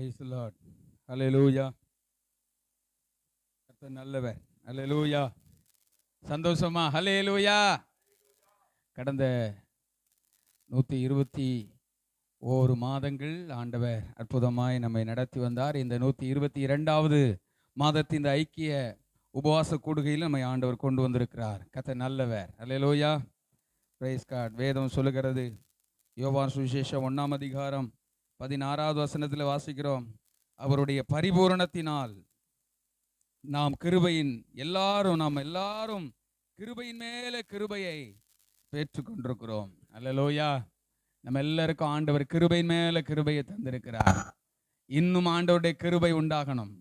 Praise the Lord. Hallelujah. கர்த்தர் நல்லவர். ஹல்லேலூயா. சந்தோஷமா ஹல்லேலூயா. கடந்த 121 மாதங்கள் ஆண்டவர் அற்புதமாய் நம்மை நடத்தி வந்தார். இந்த 122வது மாதத்தின் இந்த ஐக்கிய உபவாச கூடுகையில் நம்மை ஆண்டவர் கொண்டு வந்திருக்கிறார். கர்த்தர் நல்லவர். ஹல்லேலூயா. Praise God. வேதம் சொல்லுகிறது, யோவான் சுவிசேஷம் 1ஆம் அதிகாரம் 16வது வசனத்தில் வாசிக்கிறோம், அவருடைய பரிபூரணத்தினால் நாம் கிருபையின் நாம் எல்லாரும் கிருபையின் மேல கிருபையை பெற்றுக்கொண்டிருக்கிறோம். அல்லேலூயா. நம்ம எல்லாருக்கும் ஆண்டவர் கிருபையின் மேல கிருபையை தந்திருக்கிறார். இன்னும் ஆண்டவருடைய கிருபை உண்டாகணும்.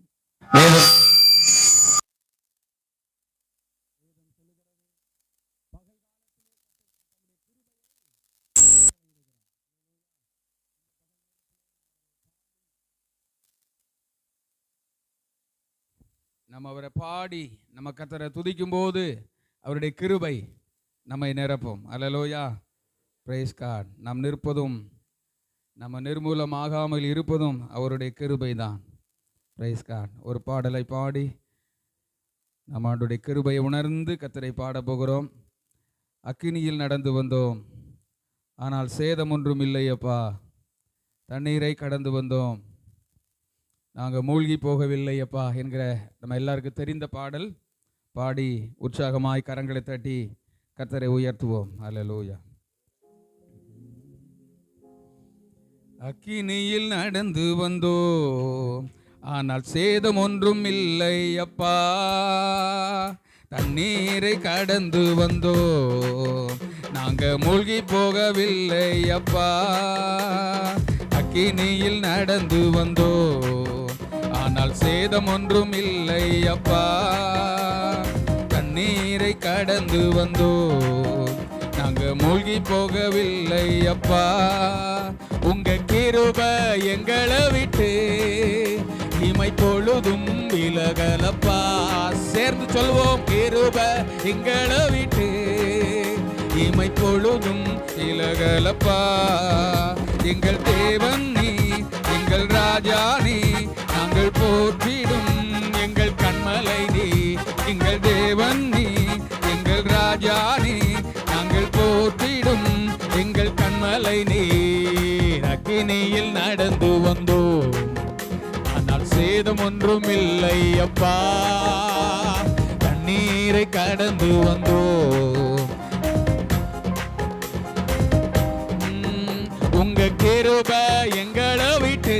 நம்ம அவரை பாடி நம்ம கர்த்தரை துதிக்கும் போது அவருடைய கிருபை நம்மை நிரப்பும். அல்லேலூயா. Praise God. நாம் நிற்பதும் நம்ம நிர்மூலமாகாமல் இருப்பதும் அவருடைய கிருபை தான். Praise God. ஒரு பாடலை பாடி நம்ம அவருடைய கிருபையை உணர்ந்து கர்த்தரை பாட போகிறோம். அக்கினியில் நடந்து வந்தோம், ஆனால் சேதம் ஒன்றும் இல்லையப்பா. தண்ணீரை கடந்து வந்தோம், நாங்கள் மூழ்கி போகவில்லையப்பா என்கிற நம்ம எல்லாருக்கும் தெரிந்த பாடல் பாடி உற்சாகமாய் கரங்களை தட்டி கர்த்தரை உயர்த்துவோம். அல்லேலூயா. அக்கினியில் நடந்து வந்தோம், ஆனால் சேதம் ஒன்றும் இல்லை அப்பா. தண்ணீரை கடந்து வந்தோம், நாங்க மூழ்கி போகவில்லை அப்பா. அக்கினியில் நடந்து வந்தோம், ஆனால் சேதம் ஒன்றும் இல்லை அப்பா. தண்ணீரை கடந்து வந்தோம், நாங்க மூழ்கி போகவில்லை அப்பா. உங்க கிருபை எங்களை விட்டு இமை பொழுதும் விலகலப்பா. சேர்ந்து சொல்வோம், கிருபை எங்களை விட்டு இமை பொழுதும் விலகலப்பா. எங்கள் தேவன் நீ, எங்கள் ராஜா நீ, நாங்கள் போற்றிடும் எங்கள் கண்மலை நீ. எங்கள் தேவன் நீ, எங்கள் ராஜா நீ, நாங்கள் போற்றிடும் எங்கள் கண்மலை நீ. அக்கினியில் நடந்து வந்தோம், ஆனால் சேதம் ஒன்றும் இல்லை அப்பா. தண்ணீரை கடந்து வந்தோம், உங்க கிருபை எங்களை விட்டு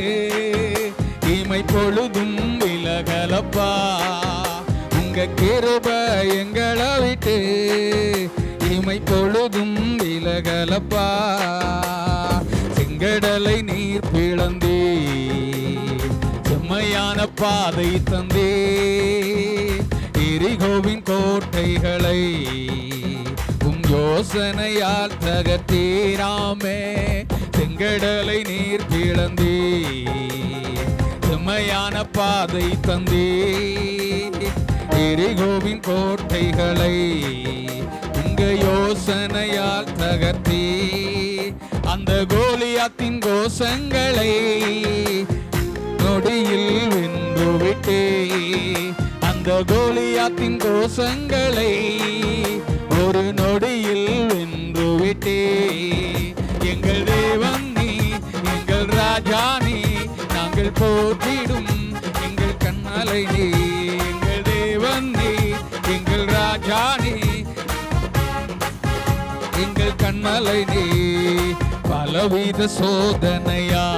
இமை பொழுதும் விலகலப்பா. உங்க கிருபை எங்களை விட்டு இமை பொழுதும் விலகலப்பா. செங்கடலை நீர் பிளந்தே, செம்மையான பாதை தந்தே, எரிகோவின் கோட்டைகளை யோசனையால் தகர்த்தீராமே. செங்கடலை நீர் பிளந்தே, செம்மையான பாதை தந்தே, எரிகோவின் கோட்டைகளை உங்க யோசனையால் தகர்த்தே. அந்த கோலியாத்தின் கோஷங்களை நொடியில் வென்று விட்டே. அந்த கோலியாத்தின் கோஷங்களை ஒரு நொடியில் வென்று விட்டே. எங்கள் தேவன் நீ, எங்கள் ராஜா நீ, நாங்கள் போற்றிடும் எங்கள் கண்மலை நீ. எங்கள் தேவன் நீ, எங்கள் ராஜா நீ, எங்கள் கண்மலை நீ. பலவித சோதனையா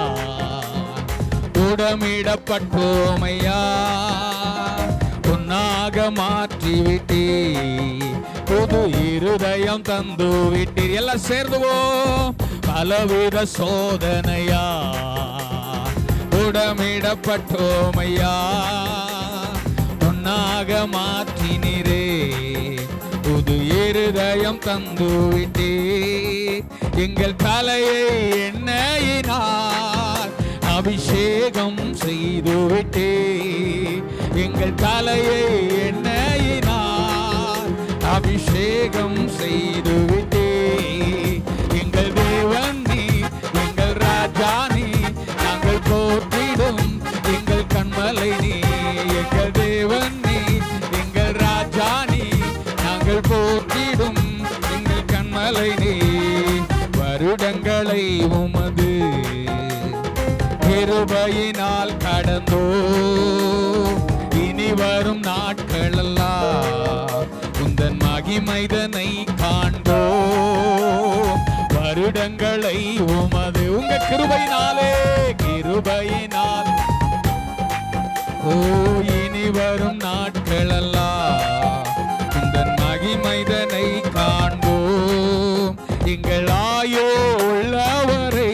உடமிடப்பட்டோமையா, பொன்னாக மாற்றிவிட்டே, புது இருதயம் தந்து விட்டீர். எல்லாம் சேர்ந்துவோம். பலவித சோதனையா உடமிடப்பட்டோமையா, பொன்னாக மாற்றினீரே, புது இருதயம் தந்து விட்டே. எங்கள் தலையை எண்ணெயினால் அபிஷேகம் செய்து விட்டே. எங்கள் தலையை எண்ணெயினால் அபிஷேகம் செய்து விட்டே. எங்கள் தேவன் நீ, எங்கள் ராஜா நீ, நாங்கள் போற்றிடும் கிருபையினால் கடந்தோ, இனி வரும் நாட்களெல்லாம் உந்தன் மகிமைதனை காண்போ. வருடங்களை உமது உங்க கிருபையினாலே, கிருபையினால் ஓ இனி வரும் நாட்களெல்லாம் உந்தன் மகிமைதனை காண்போம். எங்கள் ஆயோ உள்ளவரை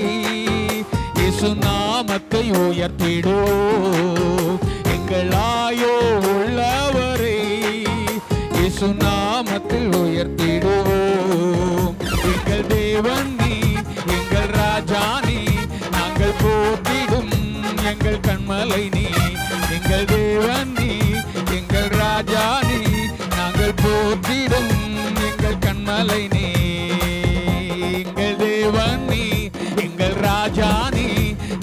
இயேசு நாமத்தை உயர்த்திடுவோம். எங்கள் ஆயோ உள்ளவரை இயேசு நாமத்தில் உயர்த்திடுவோம். எங்கள் தேவன் நீ, எங்கள் ராஜா நீ, நாங்கள் போற்றிடும் எங்கள் கண்மலை நீ. எங்கள் தேவன் நீ, எங்கள் ராஜா நீ, நாங்கள் போற்றிடும் எங்கள் கண்மலை நீ. எங்கள் தேவன் நீ, எங்கள் ராஜா நீ,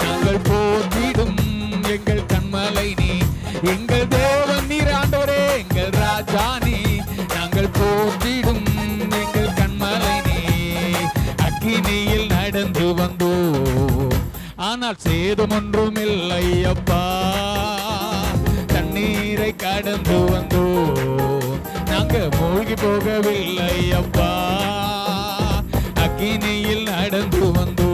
நாங்கள் போற்றிடும் எங்கள் கண்மலை நீ. எங்கள் தேவன் நீர் ஆண்டவரே, எங்கள் ராஜா நீ, நாங்கள் போற்றிடும் எங்கள் கண்மலை நீ. அக்கினியில் நடந்து வந்தோ, ஆனால் சேதம் ஒன்றும் இல்லை அப்பா. தண்ணீரை கடந்து வந்தோ, நாங்க மூழ்கி போகவில்லை அப்பா. அக்கினியில் நடந்து வந்தோ,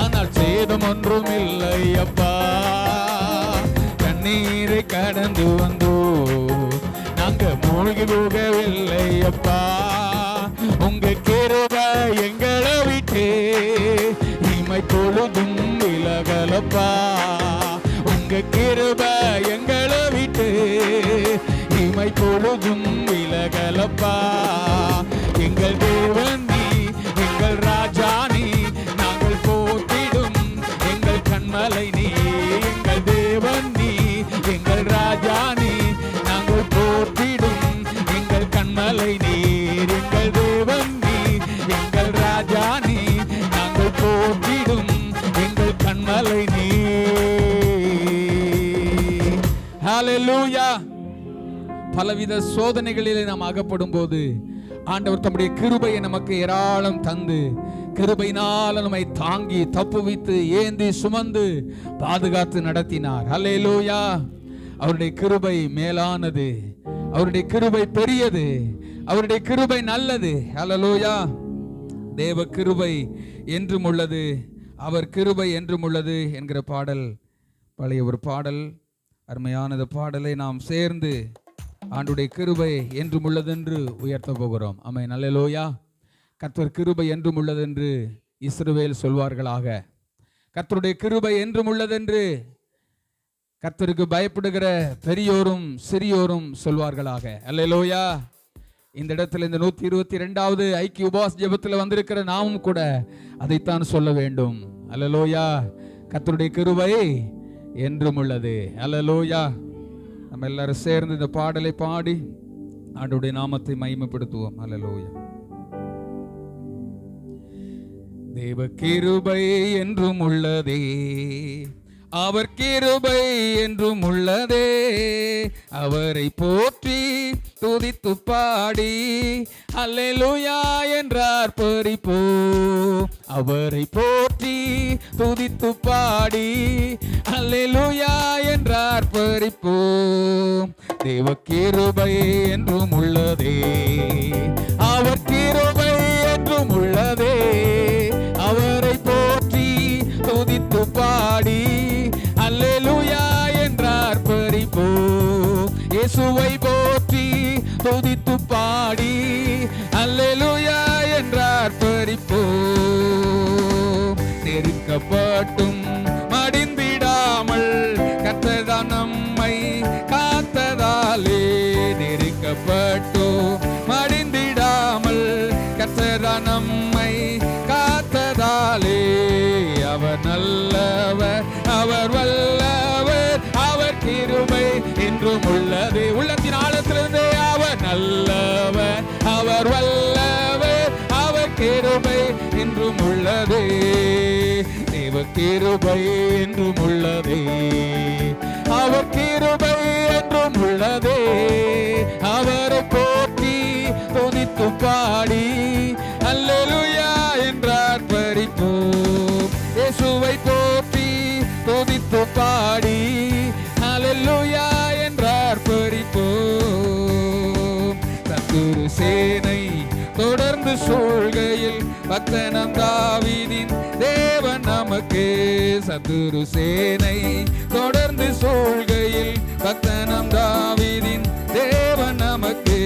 ஆனால் சேதம் ஒன்றும் இல்லை அப்பா. தண்ணீரை கடந்து வந்தோ, நாங்க மூழ்கி போகவில்லை அப்பா. உங்க கிருபை எங்களை விட்டு இமை பொழுதும் விலகலப்பா. உங்க கிருபை எங்களை விட்டு இமை பொழுதும் விலகலப்பா. எங்கள் தேவன் நீ, எங்கள் ராஜா நீ, நாங்கள் போற்றிடும் எங்கள் கண்மலை நீ. எங்கள் தேவன் நீ, எங்கள் ராஜா நீ, நாங்கள் போற்றிடும் எங்கள் கண்மலை நீர். எங்கள் தேவன் நீ, எங்கள் ராஜா நீ, நாங்கள் போற்றிடும் எங்கள் கண்மலை நீர். ஹல்லேலூயா. பலவித சோதனைகளிலே நாம் அகப்படும் போது ஆண்டவர் தம்முடைய கிருபையை நமக்கு ஏராளம் தந்து, கிருபையினால் நம்மை தாங்கி தப்புவித்து ஏந்தி சுமந்து பாதுகாத்து நடத்தினார். ஹல்லேலூயா. அவருடைய கிருபை மேலானது, அவருடைய கிருபை பெரியது, அவருடைய கிருபை நல்லது. ஹல்லேலூயா. தேவ கிருபை என்றும் உள்ளது, அவர் கிருபை என்றும் உள்ளது என்கிற பாடல் பழைய ஒரு பாடல். அருமையானது பாடலை நாம் சேர்ந்து ஆண்டுடைய கிருபை என்றும் உள்ளதென்று உயர்த்த போகிறோம். ஆமென். அல்லேலூயா. கர்த்தர் கிருபை என்றும் உள்ளதென்று இஸ்ரவேல் சொல்வார்களாக. கர்த்தருடைய கிருபை என்றும் உள்ளதென்று கர்த்தருக்கு பயப்படுகிற பெரியோரும் சிறியோரும் சொல்வார்களாக. அல்லேலூயா. இந்த இடத்துல இந்த 122வது ஐக்கிய உபவாச ஜெபத்தில் வந்திருக்கிற நாமும் கூட அதைத்தான் சொல்ல வேண்டும். அல்லேலூயா. கர்த்தருடைய கிருபை என்றும் உள்ளது. அல்லேலூயா. நம்ம எல்லாரும் சேர்ந்து இந்த பாடலை பாடி ஆண்டவருடைய நாமத்தை மகிமைப்படுத்துவோம். அல்லேலூயா. தேவ கிருபை என்றும் உள்ளதே, அவர் கிருபை என்றும் உள்ளதே. அவரை போற்றி துதித்து பாடி அல்லேலூயா என்றார் பரிப்போ. அவரை போற்றி துதித்து பாடி அல்லேலூயா என்றார் பரிப்போ. தேவ கிருபை என்றும் உள்ளதே, அவர் கிருபை என்றும் உள்ளதே. அவரை போற்றி துதித்து பாடி அல்லேலூயா என்றார் பரிப்போ. இயேசுவை போற்றி துதித்து பாடி அல்லேலூயா என்றார் பரிப்போ. நெருக்கப்பட்டும் மடிந்திடாமல் கர்த்தர் நம்மை காத்ததாலே. நெருக்கப்பட்டோ மடிந்திடாமல் கர்த்தர் நம்மை காத்ததாலே. அவர் நல்லவர், அவர் வல்லவர், அவர் கிருபை என்றும் உள்ளது. உள்ளத்தின் ஆழத்திலிருந்தே அவர் நல்லவர், அவர் வல்லவர், அவர் கிருபை என்றும் உள்ளது. தேவ கிருபை என்றும் உள்ளதே, அவர் கிருபை என்றும் உள்ளதே. அவரை போற்றி துதித்து பாடி அல்லேலூயா என்றார் பரிப்போம். இயேசுவை போற்றி சத்துரு சேனை தொடர்ந்து சூழ்கையில் பக்தனம் தாவீதின் தேவன் நமக்கு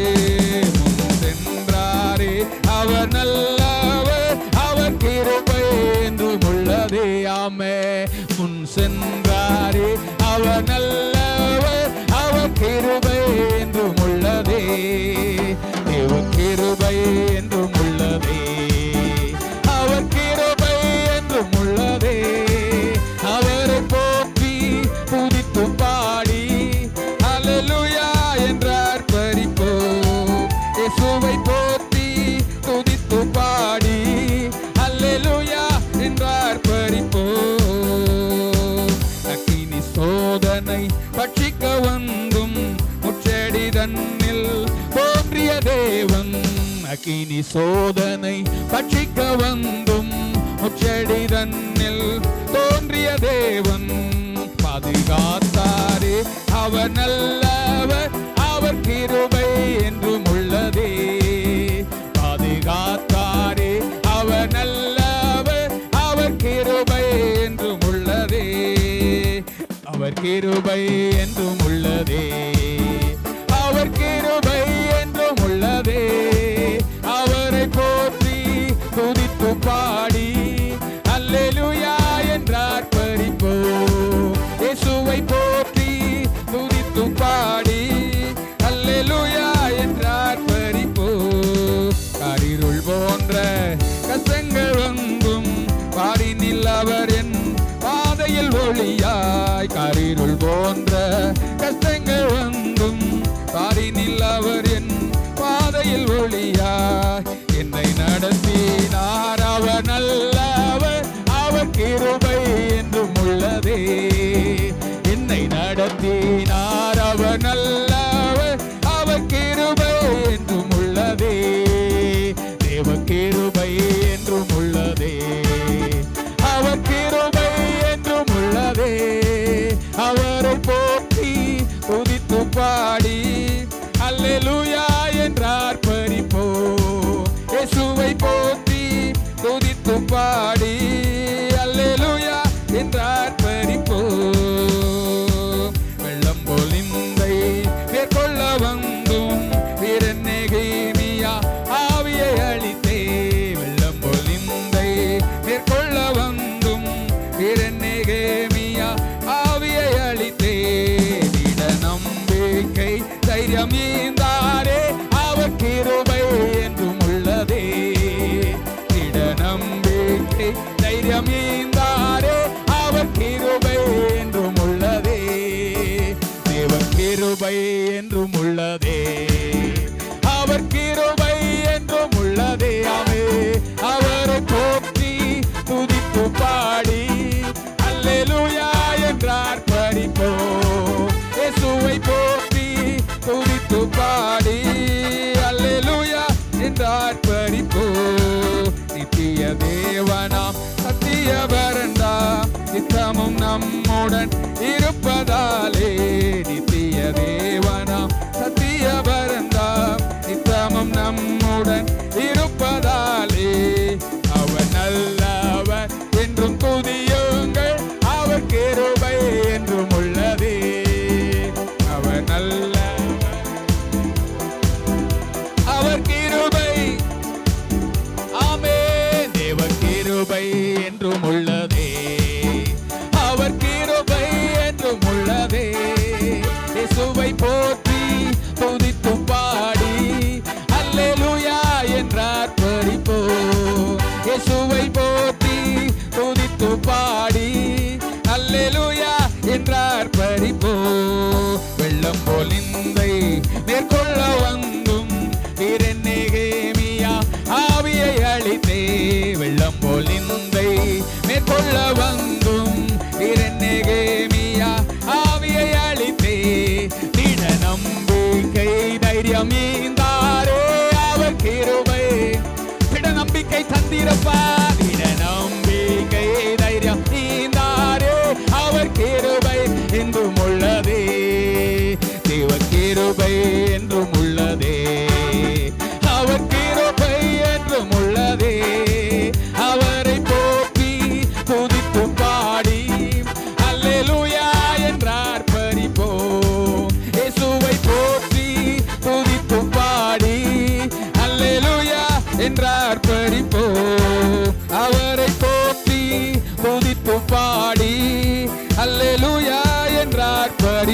முன் சென்றாரே. அவர் நல்லவர், அவர் கிருபை என்றும் உள்ளதே. ஆமே, முன் சென்றாரே. அவர் நல்லவர், அவர் கிருபை என்றும் உள்ளதே. தேவ கிருபை என்றும் உள்ளதே. அவர் கிருபை என்றும் உள்ளதே. அவரை போற்றி துதித்து பாடி அல்லேலூயா என்றார் பரிப்போம். இயேசுவை போற்றி துதித்து பாடி அல்லேலூயா என்றார் பரிப்போம். அக்கினி சோதனை பட்சிக்க வந்தும் முச்செடி தன்னில் தோன்றிய தேவன். அக்கினி சோதனை பட்சிக்க வந்தும் முச்செடி தன்னில் தோன்றிய தேவன். பாதுகாத்தாரே. அவர் நல்லவர், அவர் கிருபை என்றும் உள்ளதே. பாதுகாத்தாரே. அவர் நல்லவர், அவர் கிருபை என்றும் உள்ளதே. அவர் கிருபை என்றும் உள்ளதே. அவர் கிருபை என்றும் உள்ளதே. அவரை போற்றி துதித்து பாடி அல்லேலூயா என்றார் பரிப்போம். இயேசுவை போற்றி துதித்து பாடி அல்லேலூயா என்றார் பரிப்போம். காரிருள் போன்ற கஷ்டங்கள் வந்தும் பாடி நில்லவர் என் பாதையில் ஒளியாய். காரிருள் போன்ற கஷ்டங்கள் வந்தும் பாடி நில்லவர் என் பாதையில் ஒளியாய். என்னை நடத்தினார். அவர் நல்லவர், அவர் கிருபை என்றும் உள்ளதே. என்னை நடத்தினார். அவர் நல்லவர், அவர் கிருபை என்றும் உள்ளதே. தேவ கிருபை என்றும் உள்ளதே. அவர் கிருபை என்றும் உள்ளதே. அவரை போற்றி துதித்து பாடி அல்லேலூயா என்றார் பரிப்போம். இயேசுவை போற்றி துதித்து பாடி அல்லேலூயா என்றார் பரிப்போம். வெள்ளம் பொலிந்தை மேற்கொள்ள வந்தும் வீரன் நெகேமியா ஆவியை அளித்தே. வெள்ளம் பொலிந்தை மேற்கொள்ள வந்தும் வீரன் நெகேமியா ஆவியை அளித்தே. திட நம்பிக்கை தைரியம் ஈந்தாரே. அவர் கிருபை என்றும் உள்ளதே. திட நம்பிக்கை தைரியம் ஈந்தாரே. அவர் கிருபை என்றும் உள்ளதே. தேவ கிருபை என்றும் உள்ளதே. அவர் கிருபை என்றும் உள்ளதே. ஆமே, அவரை போற்றி துதித்து பாடி அல்லேலூயா என்றார் பரிப்போம். இயேசுவை போற்றி துதித்து பாடி அல்லேலூயா என்றார் பரிப்போம். நித்திய தேவனாம் சத்திய பரந்தாம் நித்தமும் நம்முடன் இருப்பதாலே. நித்திய தேவனாம் சத்திய பரந்தாம் நித்தமும் நம்முடன் இருப்பதாலே. அவர் நல்லவர் என்றும் துதியுங்கள். அவர் கிருபை என்றும் உள்ளதே. அவர் நல்லவர், அவர் கிருபை. ஆமே, தேவ கிருபை என்றும் உள்ளதே. அவர் கிருபை என்றும் உள்ளதே. இயேசுவை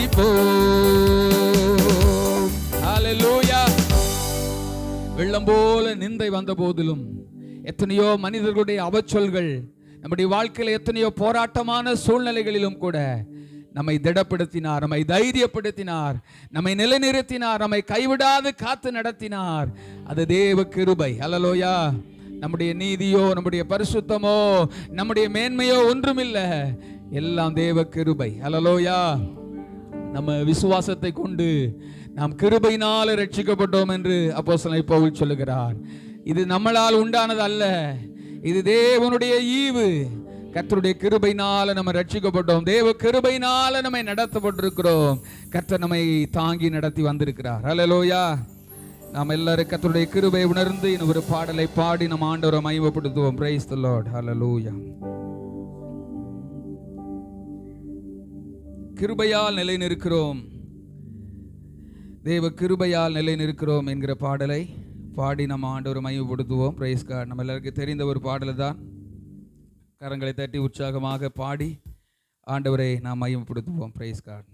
துதிப்போம். ஹல்லேலூயா. வெள்ளம் போல நிந்தை வந்த போதிலும், எத்தனையோ மனிதர்களுடைய அவச்சொல்கள், நம்முடைய வாழ்க்கையில் எத்தனையோ போராட்டமான சூழ்நிலைகளிலும் கூட நம்மை திடப்படுத்தினார், நம்மை தைரியப்படுத்தினார், நம்மை நிலைநிறுத்தினார், நம்மை கைவிடாது காத்து நடத்தினார். அது தேவ கிருபை. ஹல்லேலூயா. நம்முடைய நீதியோ, நம்முடைய பரிசுத்தமோ, நம்முடைய மேன்மையோ ஒன்றுமில்லை, எல்லாம் தேவ கிருபை. ஹல்லேலூயா. நம்ம விசுவாசத்தை கொண்டு நாம் கிருபையினால ரட்சிக்கப்பட்டோம் என்று அப்போஸ்தலன் பவுல் சொல்லுகிறார். இது நம்மளால் உண்டானது அல்ல, இது தேவனுடைய ஈவு. கர்த்தருடைய கிருபையினால நம்ம ரட்சிக்கப்பட்டோம், தேவ கிருபையினால நம்மை நடத்தப்பட்டிருக்கிறோம். கர்த்தர் நம்மை தாங்கி நடத்தி வந்திருக்கிறார். ஹல்லேலூயா. நாம் எல்லாரும் கர்த்தருடைய கிருபையை உணர்ந்து இன்னும் ஒரு பாடலை பாடி நம்ம ஆண்டவரை மகிமைப்படுத்துவோம். Praise the Lord. ஹல்லேலூயா. கிருபையால் நிலை நிற்கிறோம், தேவ கிருபையால் நிலை நிற்கிறோம் என்கிற பாடலை பாடி நம்ம ஆண்டவரை மகிமைப்படுத்துவோம். Praise God. நம்ம எல்லாருக்கும் தெரிந்த ஒரு பாடல் தான். கரங்களை தட்டி உற்சாகமாக பாடி ஆண்டவரை நாம் மகிமைப்படுத்துவோம். Praise God.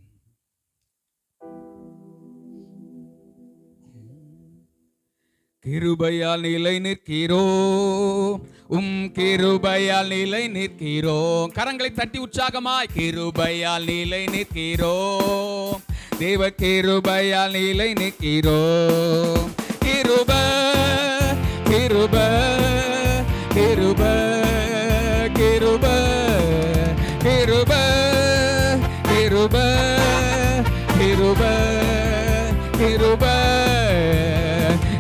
கிருபையால் நிலை நிற்கிறோம், கிருபையால் நிலை நிற்கிறோம். கரங்களை தட்டி உற்சாகமாய் கிருபையால் நிலை நிற்கிறோம், தேவ கிருபையால் நிலை நிற்கிறோம். கிருப கிருப கிருப கிருப கிருப கிருப கிருப கிருப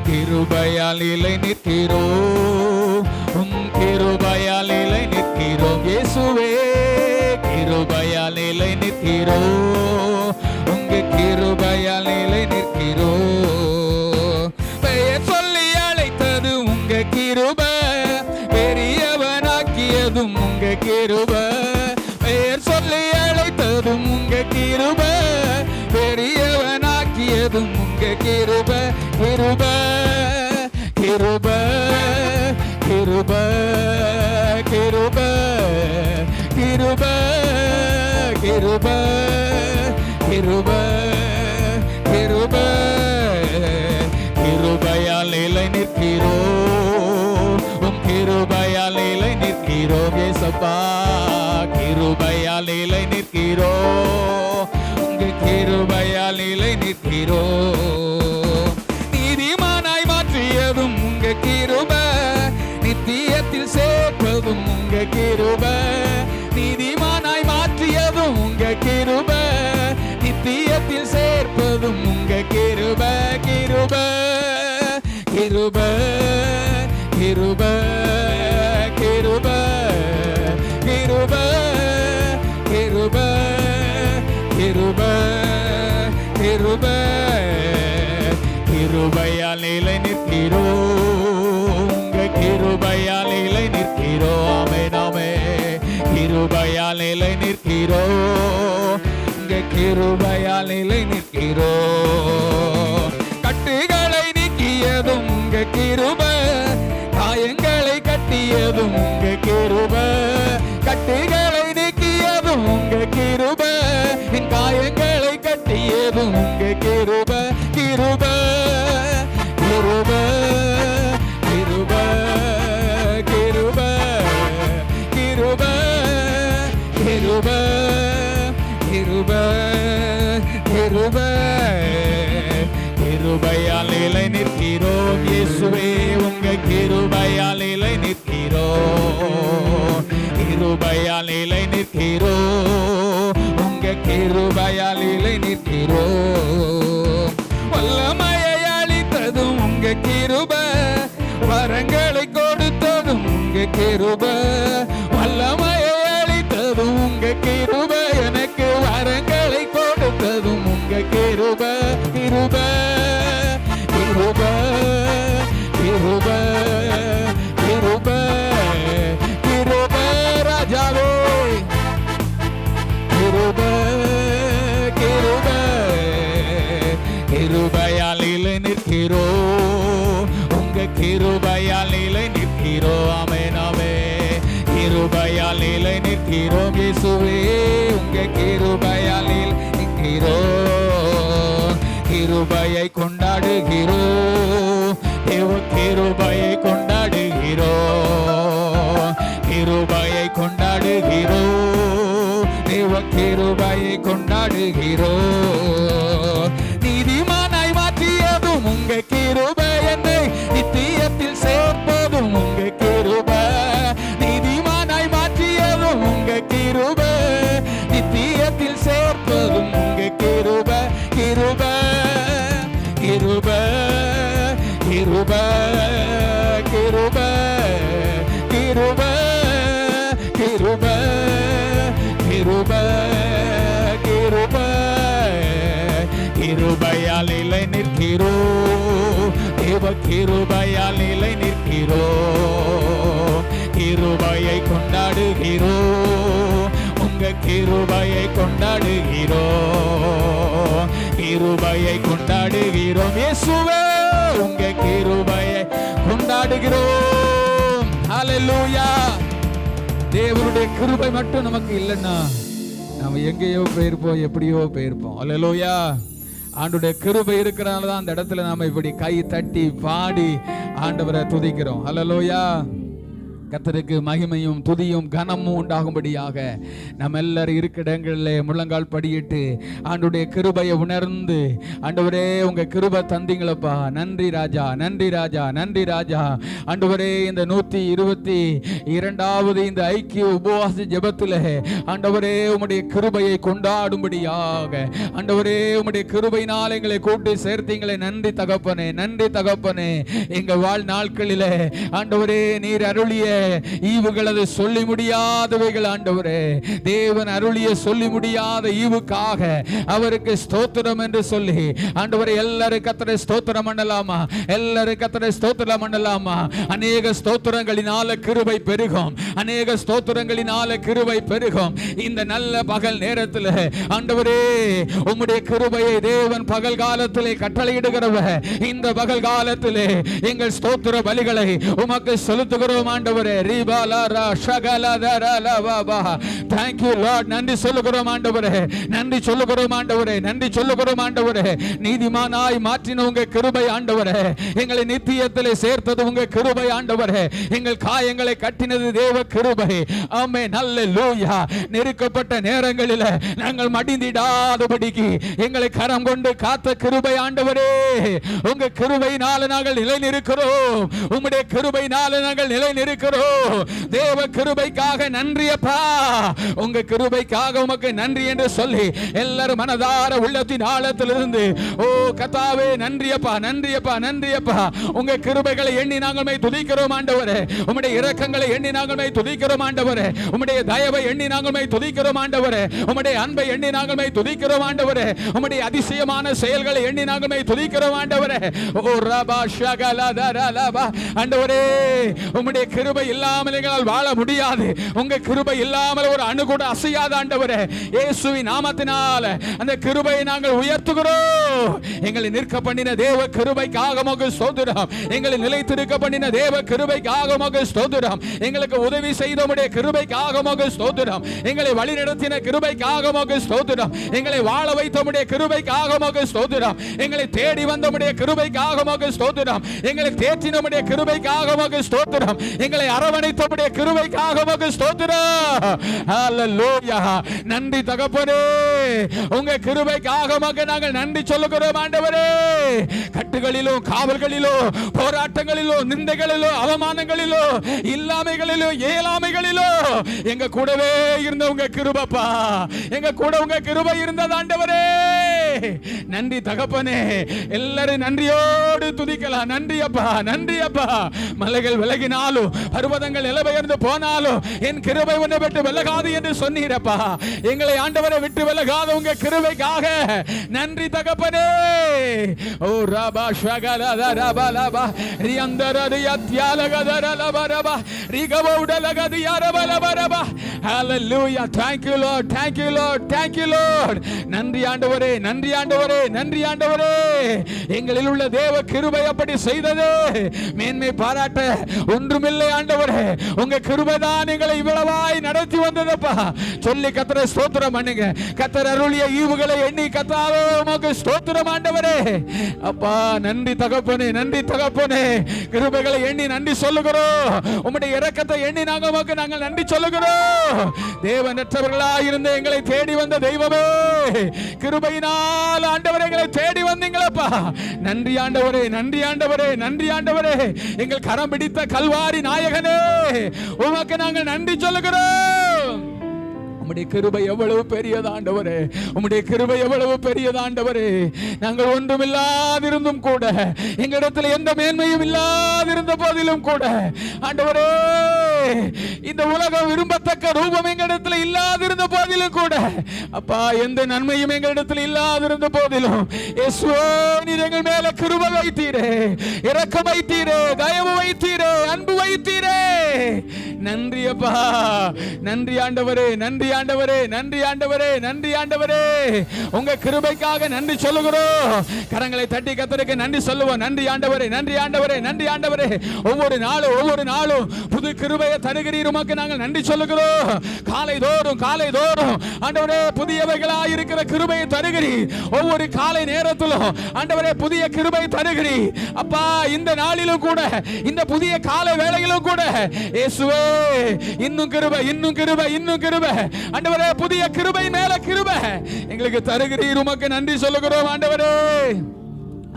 கிருபையால் நிலை நிற்கிறோம், கிருபையால் நிலை நிற்கிறோம். இயேசுவே கிருபையால் நிலை நிற்கிறோம், உங்க கிருபையால் நிலை நிற்கிறோம். பெயர் சொல்லி அழைத்தது உங்க கிருப, பெரியவனாக்கியதும் உங்க கிருப. பெயர் சொல்லி அழைத்ததும் உங்க கிருப, பெரியவனாக்கியதும் உங்க கிருப. கிருப கிருப கிருப கிருப கிருப கிருப கிருப கிருப கிருபையால் நிலை நிற்கிறோம், உம் கிருபையால் நிலை நிற்கிறோம். இயேசப்பா கிருபையால் நிலை நிற்கிறோம், உங்க கிருபையால் நிலை நிற்கிறோம். நீதிமானாய் மாற்றியதும் உங்க கிருப, நித்தியத்தில் சேர்ப்பதும் உங்க கிருப. நீதிமானாய் மாற்றியதும் உங்க கிருப, நித்தியத்தில் சேர்ப்பதும் உங்க கிருப. கிருப கிருப கிருப கிருப கிருப கிருப கிருப கிருப கிருபையால் நிலை நிற்கிறோம், உங்க கிருபையால் நிலை நிற்கிறோம். ஆமென் ஆமென். கிருபையால் நிலை நிற்கிறோம், உங்க கிருபையால் நிலை நிற்கிறோம். கட்டுகளை நீக்கியதும் உங்க கிருப, காயங்களை கட்டியதும் உங்க கிருப. கட்டுகளை நீக்கியதும் உங்க கிருப, என் காயங்களை கட்டியதும் உங்க கிருப. கிருப கிருப கிருப கிருப கிருப கிருப கிருப கிருப கிருபையால் நிலை நிற்கிறோம். இயேசுவே உங்க கிருபையால் நிலை நிற்கிறோம், கிருபையால் நிலை நிற்கிறோம், உங்க கிருபையால் நிலை நிற்கிறோம். வல்லமையை அளித்ததும் உங்க கிருப, வரங்களை கொடுத்ததும் உங்க கிருப. வல்லமையை அளித்ததும் உங்க கிருப, எனக்கு வரங்களை கொடுத்ததும் உங்க கிருப. கிருப கிருப கிருப கிருப கிருப ராஜாவே. கிருப கிருப கிருபையால் நிலை நிற்கிறோம், உங்க கிருபையால் நிலை நிற்கிறோம். ஆமென் ஆமென். கிருபையால் நிலை நிற்கிறோம். இயேசுவே உங்க கிருபையால் நிலை நிற்கிறோம். கொண்டாடுகிறோம், தேவ கிருபையை கொண்டாடுகிறோம், கிருபையை கொண்டாடுகிறோம், தேவ கிருபையை கொண்டாடுகிறோம். நீதிமானாய் மாற்றியதும் உங்க கிருபை, என்னை நித்தியத்தில் சேர்ப்பதும் உங்க கிருபை. நீதிமானாய் மாற்றியதும் உங்க கிருபை, நித்தியத்தில் சேர்ப்பதும் உங்க கிருபை. கிருபை கிருபை கிருபை கிருபை கிருபை கிருபை கிருபை கிருபை. கிருபையால் நிலை நிற்கிறோம், தேவ கிருபையால் நிலை நிற்கிறோம், கிருபையை கொண்டாடுகிறோம், உங்க கிருபையை கொண்டாடுகிறோம், கிருபையை கொண்டாடுகிறோம். இயேசுவே உங்க கிருபையை கொண்டாடுகிறோம். ஹல்லேலூயா. தேவனுடைய கிருபை மட்டும் நமக்கு இல்லைன்னா நம்ம எங்கேயோ போயிருப்போம், எப்படியோ போயிருப்போம். ஹல்லேலூயா. ஆண்டவருடைய கிருபை இருக்கிறனால தான் அந்த இடத்துல நாம இப்படி கை தட்டி பாடி ஆண்டவரை துதிக்கிறோம். ஹல்லேலூயா. கர்த்தருக்கு மகிமையும் துதியும் கனமும் உண்டாகும்படியாக நம்ம எல்லாரும் இருக்கிற இடங்களில் முழங்கால் படியிட்டு ஆண்டவருடைய கிருபையை உணர்ந்து, ஆண்டவரே உங்க கிருபை தந்தீங்களப்பா, நன்றி ராஜா, நன்றி ராஜா, நன்றி ராஜா. ஆண்டவரே இந்த 122வது இந்த ஐக்கிய உபவாச ஜெபத்தில் ஆண்டவரே உம்முடைய கிருபையை கொண்டாடும்படியாக, ஆண்டவரே உம்முடைய கிருபையினால் எங்களை கூட்டி சேர்த்தீங்களே, நன்றி தகப்பனே, நன்றி தகப்பனே. எங்க வாழ் நாட்களில் ஆண்டவரே நீர் அருளிய ஈவுகள் அது சொல்லி முடியாதவைகள். ஆண்டவரே தேவன் அருளிய சொல்லி முடியாத ஈவுக்காக அவருக்கு ஸ்தோத்திரம் என்று சொல்லி, ஆண்டவரே எல்லாரும் கர்த்தரை ஸ்தோத்திரம் பண்ணலாமா? எல்லாரும் கர்த்தரை ஸ்தோத்திரம் பண்ணலாமா? அநேக ஸ்தோத்திரங்களினால கிருபை பெருகும், அநேக ஸ்தோத்திரங்களினால கிருபை பெருகும். இந்த நல்ல பகல் நேரத்தில் ஆண்டவரே உம்முடைய கிருபையை தேவன் பகல் காலத்திலே கட்டளையிடுகிறவர். இந்த பகல் காலத்திலே எங்கள் ஸ்தோத்திர பலிகளை உமக்கு செலுத்துகிறோம் ஆண்டவரே. Thank you Lord. நன்றி சொல்லுகிறோம் ஆண்டவரே, நன்றி சொல்லுகிறோம் ஆண்டவரே, நன்றி சொல்லுகிறோம் ஆண்டவரே. நீதிமானாய் மாற்றின உங்க கிருபை ஆண்டவரே, எங்களை நித்தியத்திலே சேர்த்தது உங்க கிருபை ஆண்டவரே, எங்கள் காயங்களை கட்டினது தேவ கிருபை. ஆமென். ஹல்லேலூயா. நெருக்கப்பட்ட நேரங்களில் நாங்கள் மடிந்திடாதபடிக்கு எங்களை கரம் கொண்டு காத்த கிருபை ஆண்டவரே, உங்க கிருபையினால நாங்கள் நிலை நிற்கிறோம், உம்முடைய கிருபையினால நாங்கள் நிலை நிற்கிறோம். தேவ கிருபைக்காக நன்றி அப்பா, உங்க கிருபைக்காக உமக்கு நன்றி என்று சொல்லி எல்லாரும் மனதார உள்ளத்தின் ஆழத்திலிருந்து ஓ கர்த்தாவே நன்றி அப்பா, நன்றி அப்பா, நன்றி அப்பா. உங்க கிருபைகளை எண்ணி நாங்கள் துதிக்கிறோம் ஆண்டவரே, உம்முடைய இரக்கங்களை எண்ணி நாங்கள் துதிக்கிறோம் ஆண்டவரே, உம்முடைய தயவை எண்ணி நாங்கள் துதிக்கிறோம் ஆண்டவரே, உம்முடைய அன்பை எண்ணி நாங்கள் துதிக்கிறோம் ஆண்டவரே, உம்முடைய அதிசயமான செயல்களை எண்ணி நாங்கள் துதிக்கிறோம் ஆண்டவரே. ஓ ரபா ஷகலா தரலபா. ஆண்டவரே உம்முடைய கிருபை இல்லாமல் எங்களால் வாழ முடியாது, உங்க கிருபை இல்லாமல் ஒரு அணு கூட அசையாத ஆண்டவரே. இயேசுவின் நாமத்தினால அந்த கிருபையை நாங்கள் உயர்த்துகிறோம். எங்களை நிற்க பண்ணின தேவ கிருபைக்காக உமக்கு ஸ்தோத்திரம், எங்களை நிலைத்திருக்க பண்ணின தேவ கிருபைக்காக உமக்கு ஸ்தோத்திரம், எங்களுக்கு உதவி செய்த உம்முடைய கிருபைக்காக உமக்கு ஸ்தோத்திரம், எங்களை வழிநடத்தின கிருபைக்காக உமக்கு ஸ்தோத்திரம், எங்களை வாழ வைத்த உம்முடைய கிருபைக்காக உமக்கு ஸ்தோத்திரம், எங்களை தேடி வந்த உம்முடைய கிருபைக்காக உமக்கு ஸ்தோத்திரம், எங்களை தேற்றின உம்முடைய கிருபைக்காக உமக்கு ஸ்தோத்திரம், எங்களை அரவணைத்த உம்முடைய கிருபைக்காக உமக்கு ஸ்தோத்திரம். ஹல்லேலூயா. நன்றி தகப்பனே, உங்க கிருபைக்காக உமக்கு நாங்கள் நன்றி சொல்லுகிறோம் ஆண்டவரே. கட்டுகளிலோ காவல்களிலோ போராட்டங்களிலோ நிந்தைகளிலோ அவமானங்களிலோ இல்லாமைகளிலோ இயலாமைகளிலோ எங்க கூடவே இருந்த உங்க கிருபைப்பா, எங்க கூட உங்க கிருபை இருந்தது ஆண்டவரே. நன்றி தகப்பனே. எல்லாரும் நன்றியோடு துதிக்கலாம். நன்றி அப்பா, நன்றி அப்பா. மலைகள் விலகினாலும் பர்வதங்கள் நிலபெயர்ந்து போனாலும் என் கிருபை உன்னை விட்டு விலகாது என்று சொன்னீரப்பா. எங்களை ஆண்டவரை விட்டு விலகாத உங்க கிருபைக்காக நன்றி தகப்பனே. ஓ ரபா ஷகலத ரபலபா ரியந்தர ரியத்யாலகதர லபரபா ரிகபௌடலகதியரபலபரபா. Hallelujah. Thank you Lord. Thank you Lord. Thank you Lord. நன்றி ஆண்டவரே, நன்றி ஆண்டவரே, நன்றி ஆண்டவரே. எங்களில் உள்ள தேவ கிருபை அப்படி செய்தது. மேன்மை பாராட்ட ஒன்றுமில்லை ஆண்டவரே. உங்க கிருபை தான் எங்களை இவ்வளவாய் நடத்தி வந்ததப்பா. சொல்லி கர்த்தரை ஸ்தோத்திரம் பண்ணுங்க. கர்த்தர் அருளிய ஈவுகளை எண்ணி கர்த்தாவே உமக்கு ஸ்தோத்திரம் ஆண்டவரே. அப்பா நன்றி தகப்பனே, நன்றி தகப்பனே. கிருபைகளை எண்ணி நன்றி சொல்லுகிறோம். உம்முடைய இரக்கத்தை எண்ணி நாங்கள் நன்றி சொல்லுகிறோம். தேவனற்றவர்களாய் இருந்த எங்களை தேடி வந்த தெய்வமே, கிருபையினால் ஆண்டவரே எங்களை தேடி வந்தீங்களப்பா. நன்றி ஆண்டவரே, நன்றி ஆண்டவரே, நன்றி ஆண்டவரே. எங்கள் கரம் பிடித்த கல்வாரி நாயகனே, உமக்கு நாங்கள் நன்றி சொல்லுகிறோம். உம்முடைய கிருபை எவ்வளவு பெரியது ஆண்டவரே, உம்முடைய கிருபை எவ்வளவு பெரியது ஆண்டவரே. நாங்கள் ஒன்றும் இல்லாதிருந்தும் கூட, எங்களிடத்தில் எந்த மேன்மையும் இல்லாதிருந்த போதிலும் கூட ஆண்டவரே, இந்த உலகம் விரும்பத்தக்க ரூபம் எங்களிடத்தில் இல்லாதிருந்த போதிலும் கூட, அப்பா எந்த நன்மையும் எங்களிடத்தில் இல்லாதிருந்த போதிலும் இயேசுவே நீர் எங்கள் மேல கிருபை வைத்தீரே, இரக்கம் வைத்தீரே, தயவு வைத்தீரே, அன்பு வைத்தீரே. நன்றி அப்பா, நன்றி ஆண்டவரே, நன்றி ஆண்டவரே, நன்றி ஆண்டவரே, நன்றி ஆண்டவரே. உங்க கிருபைக்காக நன்றி சொல்லுகிறோம். கரங்களை தட்டி கர்த்தருக்கு நன்றி சொல்லுவோம். நன்றி ஆண்டவரே, நன்றி ஆண்டவரே, நன்றி ஆண்டவரே. ஒவ்வொரு நாளும் புது கிருபையை தருகிறீர், உமக்கு நாங்கள் நன்றி சொல்லுகிறோம். காலை தோறும் ஆண்டவரே புதியவைகளாய் இருக்கிற கிருபையை தருகிறீர். ஒவ்வொரு காலை நேரத்திலும் ஆண்டவரே புதிய கிருபை தருகிறீர். அப்பா இந்த நாளிலும் கூட, இந்த புதிய காலை வேளையிலும் கூட இயேசுவே இன்னும் கிருபை, இன்னும் கிருபை, இன்னும் கிருபை ஆண்டவரே, புதிய கிருபை மேல கிருபை எங்களுக்கு தருகிறீர். உமக்கு நன்றி சொல்லுகிறோம் ஆண்டவரே.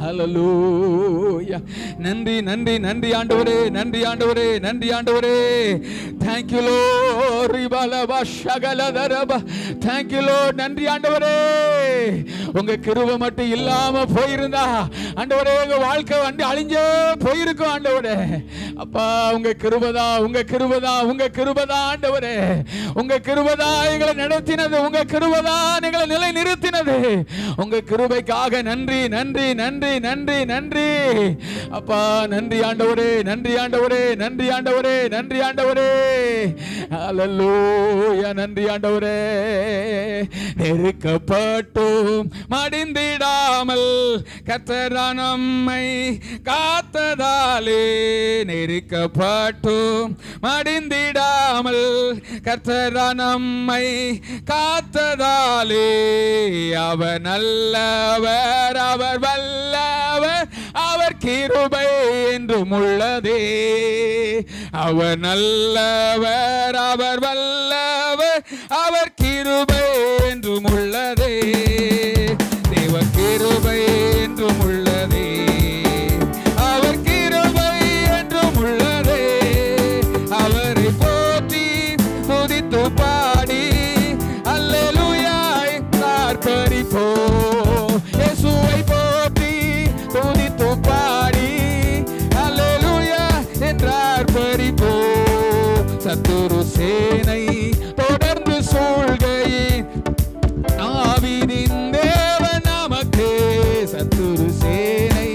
ஹல்லேலூயா. நன்றி நன்றி நன்றி ஆண்டவரே, நன்றி ஆண்டவரே, நன்றி ஆண்டவரே. Thank you Lord. ரிபலபா ஷகலதரபா. Thank you Lord. நன்றி ஆண்டவரே. உங்க கிருபை மட்டும் இல்லாம போயிருந்தா ஆண்டவரே உங்க வாழ்க்கை வந்து அழிஞ்சே போயிருக்கும் ஆண்டவரே. அப்பா உங்க கிருபைதா, உங்க கிருபைதா, உங்க கிருபைதா ஆண்டவரே. உங்க கிருபைதா எங்களை நடத்தினது, உங்க கிருபைதா எங்களை நிலை நிறுத்தினது. உங்க கிருபைக்காக நன்றி நன்றி நன்றி நன்றி நன்றி அப்பா. நன்றி ஆண்டவரே, நன்றி ஆண்டவரே, நன்றி ஆண்டவரே, நன்றி ஆண்டவரே. ஹல்லேலூயா. நன்றி ஆண்டவரே. நெருக்கப்பட்டும் மடிந்திடாமல் கர்த்தர் நம்மை காத்ததாலே, நெருக்கப்பட்டும் மடிந்திடாமல் கர்த்தர் நம்மை காத்ததாலே, அவர் நல்லவர், அவர் வல்லவர், அவர் கிருபை என்றும் உள்ளதே. அவர் நல்லவர், அவர் வல்லவர், அவர் கிருபை என்றும் உள்ளதே. தேவ கிருபை என்றும் உள்ளதே, அவர் கிருபை என்றும் உள்ளதே. அவரை போற்றி துதித்து பாடி அல்லேலூயா ஆர்ப்பரிப்போம். இயேசுவை போற்றி துதித்து பாடி அல்லேலூயா என்றார் பரிபோ. சத்துரு சேனை தொடர்ந்து சூழ்கையின் தாவீதின் தேவன் நமக்கு. சத்துரு சேனை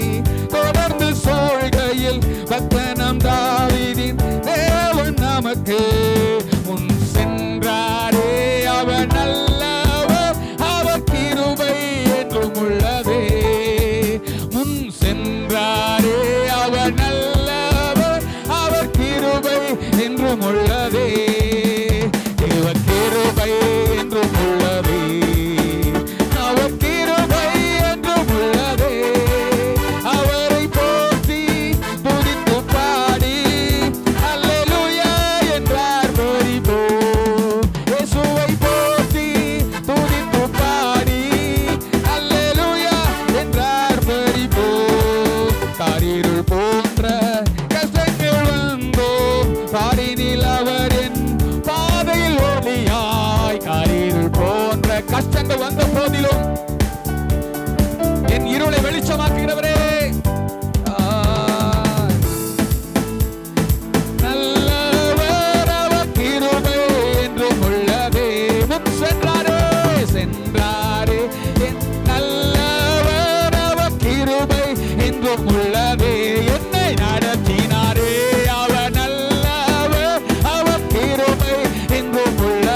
தொடர்ந்து சூழ்கையில் பக்தனம் தாவீதின் தேவன் நமக்கு. முன் சென்றாரே அவர் நல்லவர், அவர் கிருபை என்றும் உள்ளதே. முன் சென்றாரே அவர் நல்லவர், அவர் கிருபை என்றும் உள்ளதே. தேவ கிருபை என்றும் உள்ளதே, அவர் கிருபை என்றும் உள்ளதே. அவரை போற்றி துதித்து பாடி அல்லேலூயா என்றார் பரிபோ. இயேசுவை போற்றி துதித்து பாடி அல்லேலூயா என்றார் பரிபோ. காரிருள் போன்ற கஷ்டங்கள் வந்தோ பாரினில் அவர் என் பாதையில் ஒளியாய். காரிருள் போன்ற கஷ்டங்கள் வந்த போதிலும் என் இருளை வெளிச்சமாக்குகிறவரே. நல்லவர், அவர் கிருபை என்றும் உள்ளதே. முன் சென்றாரே, சென்றாரே என் நல்லவர், அவர் கிருபை என்றும் உள்ளதே. என்னை நடத்தினாரே அவர் நல்லவர், அவர் கிருபை என்றும் உள்ளதே.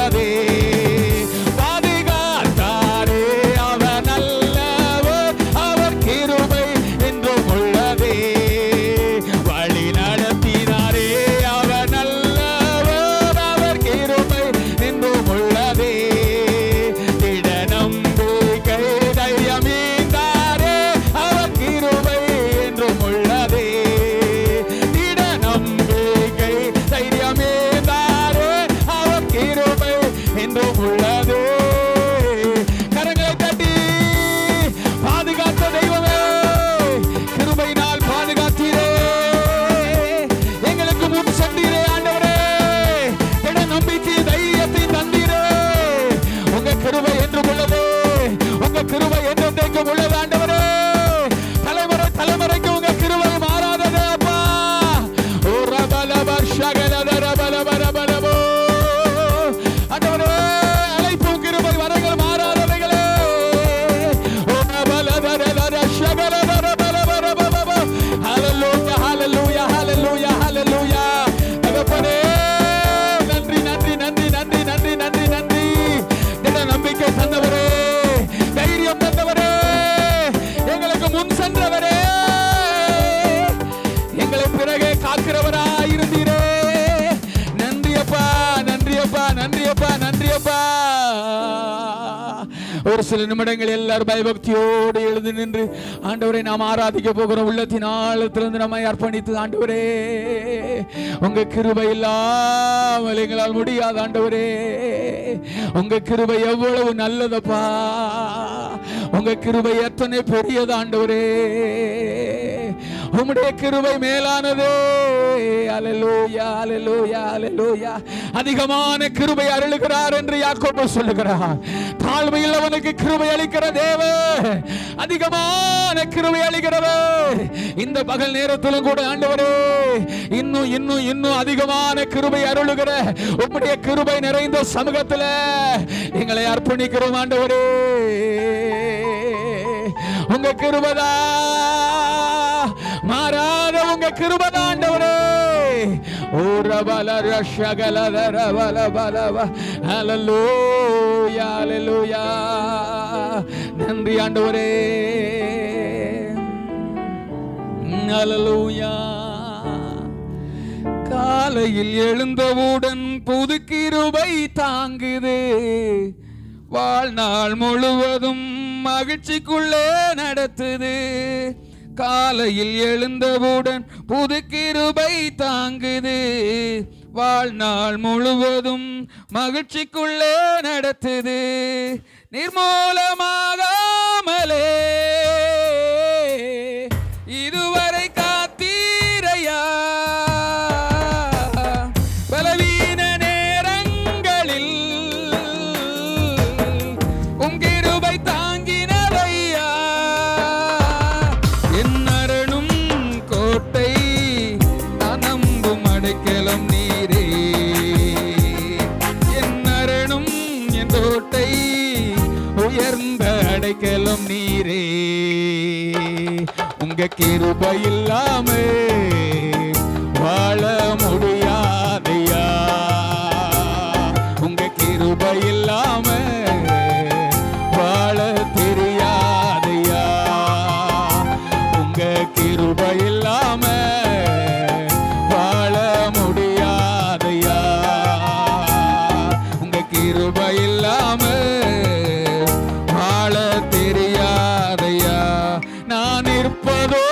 சில நிமிடங்கள் எல்லாரும் பயபக்தியோடு எழுந்து நின்று ஆண்டவரை நாம் ஆராதிக்க போகிறோம். உள்ளத்தின் ஆழத்திலிருந்து நம்மை அர்ப்பணித்து, ஆண்டவரே உங்க கிருபை இல்லாமல் எங்களால் முடியாது. ஆண்டவரே உங்க கிருபை எவ்வளவு நல்லதப்பா, உங்க கிருபை எத்தனை பெரியது ஆண்டவரே, உம்முடைய கிருபை மேலானதே. அல்லேலூயா, அல்லேலூயா, அல்லேலூயா. அதிகமான கிருபை அருளுகிறார் என்று யாக்கோபு சொல்லுகிறார். தாழ்மையில் அவனுக்கு கிருபை அளிக்கிற தேவன், அதிகமான கிருபை அளிக்கிறவர். இந்த பகல் நேரத்திலும் கூட ஆண்டவரே இன்னும் இன்னும் இன்னும் அதிகமான கிருபை அருளுகிற உம்முடைய கிருபை நிறைந்த சமூகத்தில் எங்களை அர்ப்பணிக்கிறோம் ஆண்டவரே. உங்க கிருபைதா மாறாத, உங்க கிருபைதா ஆண்டவரே. ஓரபல ரஷகலதர பலபலவ. ஹல்லேலூயா, ஹல்லேலூயா. நன்றி ஆண்டவரே. ஹல்லேலூயா. காலையில் எழுந்தவுடன் புது கிருபை தாங்குது, வாழ்நாள் முழுவதும் மகிழ்ச்சிக்குள்ளே நடத்துது. காலையில் எழுந்தவுடன் புது கிருபை தாங்குது, வாழ்நாள் முழுவதும் மகிழ்ச்சிக்குள்ளே நடத்துது. நிர்மூலமாகாமலே இதுவரை காத்தீரையா, பலவீன நேரங்களில் உம் கிருபை தாங்கினதையா. என் அரணும் கோட்டை, நான் நம்பும் அடைக்கலம் நீரே. என் அரணும் என் கோட்டை, உயர்ந்த அடைக்கலம் நீரே. உங்க கிருபை இல்லாம வாழ முடியாதையா, உங்க கிருபை இல்லாம வாழ தெரியாதையா, உங்க கிருபை இல்லாம வாழ முடியாதையா, உங்க கிருபை இல்லாம வாழ தெரியாதையா. நான் இருப்பதோ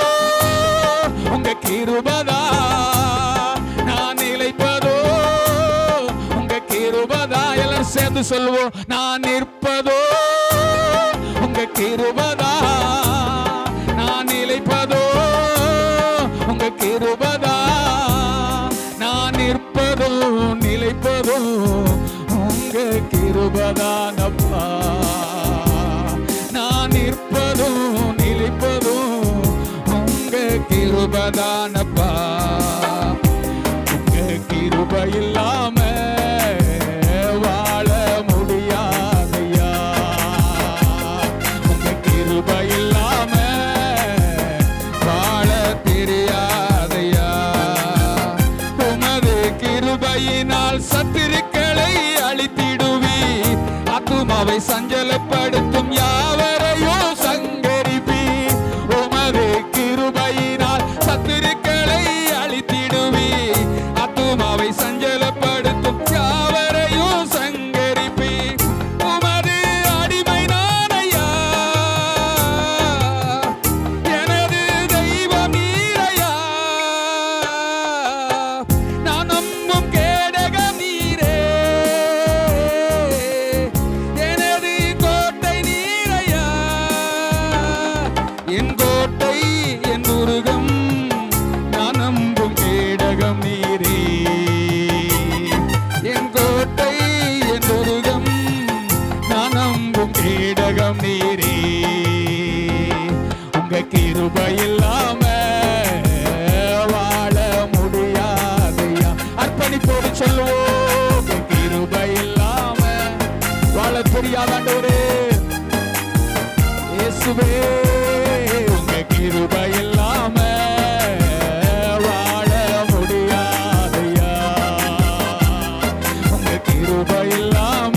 உங்க கிருபைதா, நான் நிலைப்பதோ உங்க கிருபைதா. எல்லாரும் சேர்ந்து சொல்லுவோம். நான் நிற்பதோ உங்க கிருபைதா, நான் நிலைப்பதோ உங்க கிருபைதா. நான் நிற்பதோ நிலைப்பதோ உங்க கிருபைதானப்பா. நான் நிற்பதோ நிலைப்பதோ உங்க கிருபைதானப்பா. உங்க கிருபை இல்லாம வாழ முடியாதையா, உங்க கிருபை இல்லாம வாழ தெரியாதையா. உமது கிருபையினால் சத்துருக்களை அழித்திடுவீர், ஆத்துமாவை சஞ்சலப்படுத்தும் யாவரையும் சங்கரிப்பீர். உமது கிருபையினால் சத்துருக்களை அழித்திடுவீர், ஆத்துமாவை சஞ்சலப்படுத்தும் யாவரையும் சங்கரிப்பீர். உமது அடிமை நானையா, எனது தெய்வம் நீரையா, நான் நம்பும் கேடகம் நீரே. எனது கோட்டை நீரையா, என் கோட்டை என் துருகம், நான் நம்பும் கேடகம் நீரே. என் கோட்டை என் துருகம், நான் நம்பும் கேடகம் நீரே. உங்க கிருபை இல்லாம வாழ முடியாதையா. அர்ப்பணிப்போடு சொல்லுவோம். உங்க கிருபை இல்லாம வாழ தெரியாதாண்டவரே. இயேசுவே உங்க கிருபை இல்லாம வாழ முடியாதையா, உங்க கிருபை இல்லாம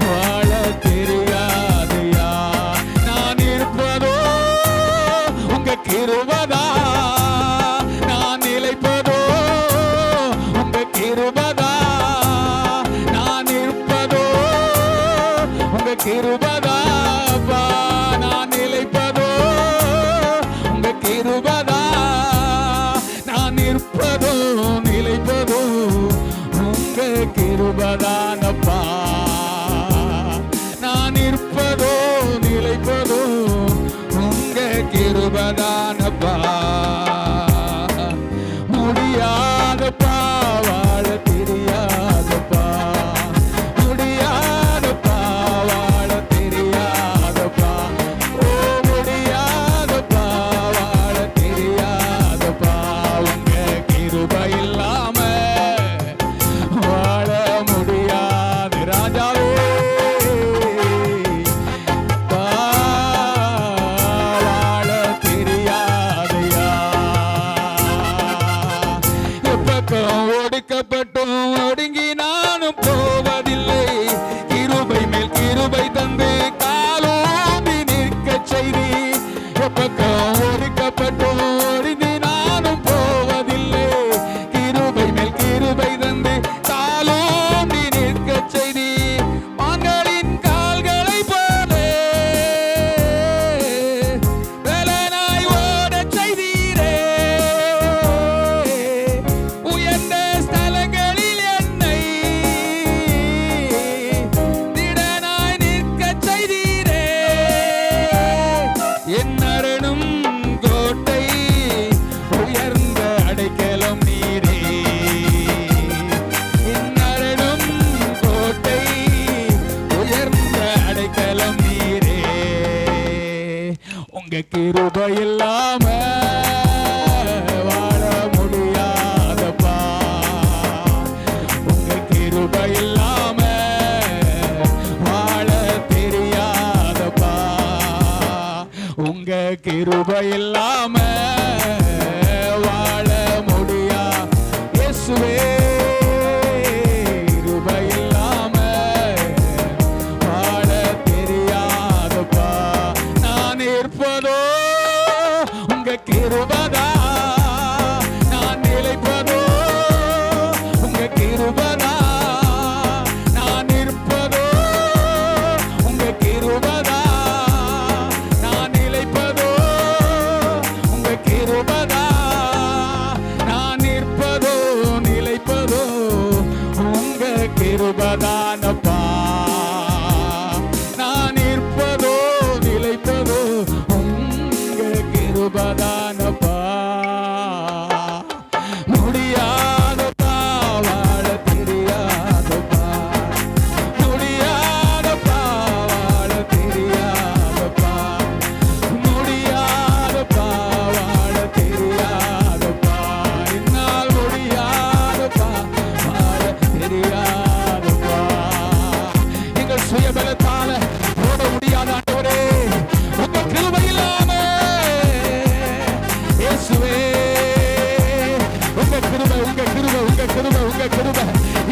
வாழ தெரியாதையா. நான் இருப்பதோ உங்க கிருபைதா, நான் நிலைப்பதோ உங்க கிருபைதா. நான் இருப்பதோ உங்க கிருபை கிருபதாப்பா நான் நிலைப்பதோ, உங்க கிருபதா நான் நிற்பதோ நிலைப்பதோ, உங்க கிருபதானப்பா நான் நிற்பதோ நிலைப்பதோ, உங்க கிருபதானப்பா. முடியாதப்பா வாழ தெரியாதப்பா, முடியாதப்பா வாழ தெரியாதப்பா, ஓ முடியாதப்பா வாழ தெரியாதப்பா, உங்க கிருபை இல்லாம வாழ முடியாது ராஜாவே. வாழ தெரியாதையா, எப்பக்கம் ஒடுக்கப்பட்டும் ஒடுங்கி நானும் போவதில்லை, கிருபை மேல் கிருபை தந்து காலோம்பி நிற்க செய்தி. எப்பக்கம் ஒடுக்கப்பட்டும் ஒடுங்கி நானும் போவதில்லை, கிருபை மேல் கிருபை தந்து காலோம்பி நிற்க செய்தி. மான்களின் கால்களை போல வேலனாய் ஓடச் செய்தீரே, உயர்ந்த ஸ்தலங்களில் என்னை திடனாய் நிற்கச் செய்தீரே. என் அரணும் கோட்டை உயர்ந்த அடைக்கலம் நீரே, என் அரணும் கோட்டை உயர்ந்த அடைக்கலம் நீரே, உங்க கிருபை இல்லாம வாழ முடியாதப்பா, உங்க கிருபை இல்லாம வாழ தெரியாதப்பா, உங்க கிருபை இல்லாம வாழ முடியா. இயேசுவே கிருபை இல்லாம வாழ தெரியாதப்பா, நான் இருப்பதோ உங்க கிருபதா நான் நிலைப்பதோ, உங்க கிருபதா நான் இருப்பதோ, உங்க கிருபதா நான் நிலைப்பதோ, உங்க கிருபதா நான் நிற்பதோ நிலைப்பதோ, உங்க கிருபதானப்பா நான் நிற்பதோ நிலைப்பதோ, உங்க கிருபதானப்பா. முடியாதப்பா வாழ தெரியாதப்பா, முடியாதப்பா வாழ தெரியாதப்பா, முடியாதப்பா வாழ தெரியாதப்பா, என்னால் முடியாதப்பா வாழ தெரியாதப்பா. எங்கள் சுயபலத்தால ஓட முடியாத ஆண்டவரே, உங்க கிருபை இல்லாம இயேசுவே, உங்க கிருபை உங்க கிருபை உங்க கிருபை உங்க கிருபை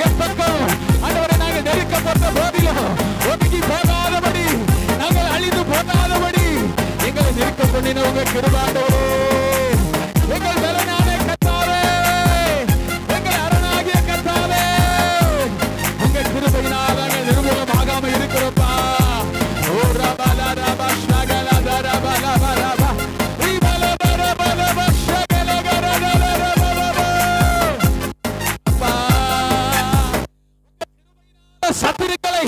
எப்பக்கம் ஆண்டவரே நாங்கள் நெருக்கப்பட்ட போதிலும் ஒதுங்கி போகாதபடி, நாங்கள் அழிந்து போகாதபடி எங்களை நெருக்க பண்ணின உங்க கிருபை ஆண்டவரே, எங்கள் பலனான கர்த்தாவே, எங்கள் அரணாகிய கர்த்தாவே, உங்க கிருபையினால் நாங்கள் நிர்மூலமாகாம இருக்கிறோம்ப்பா. ஓ ரபல ரப ஷகல ரபல ரப ரிபல ரபல ஷகல ரபல அப்பா, சத்துருக்களை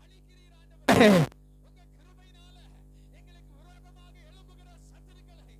அழிக்கிறீர் ஆண்டவரே, உங்க கிருபையினால எங்களுக்கு விரோதமாக எழும்புகிற சத்துருக்களை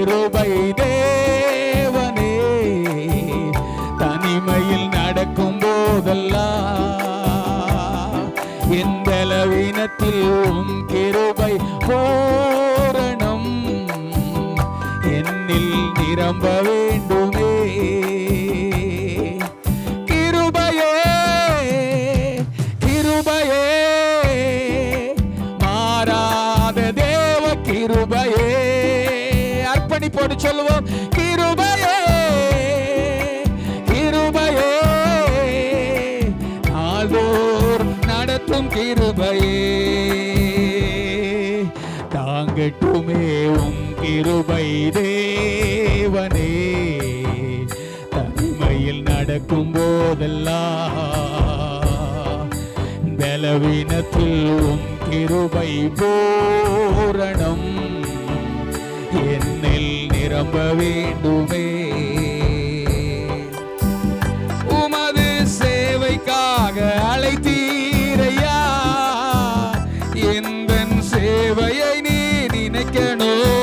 கிருபை தேவனே, தனிமையில் நடக்கும் போதெல்லாம் என் பலவீனத்தில் உம் கிருபை பூரணம் என்னில் நிரம்ப வேண்டுமே. கிருபையே கிருபையே மாறாத தேவ கிருபையே, அர்ப்பணிப்போடு சொல்லுவோம். கிருபையே கிருபையே நாள்தோறும் நடத்தும் கிருபையே, தாங்கட்டுமே உம் கிருபை தேவனே, தனிமையில் நடக்கும் போதெல்லாம் பலவீனத்தில் உம் கிருபை பூரணம் என்னில் நிரம்ப வேண்டுமே. உமது சேவைக்காக அழைத்தீரையா, எந்தன் சேவையை நீ நினைக்கணும்.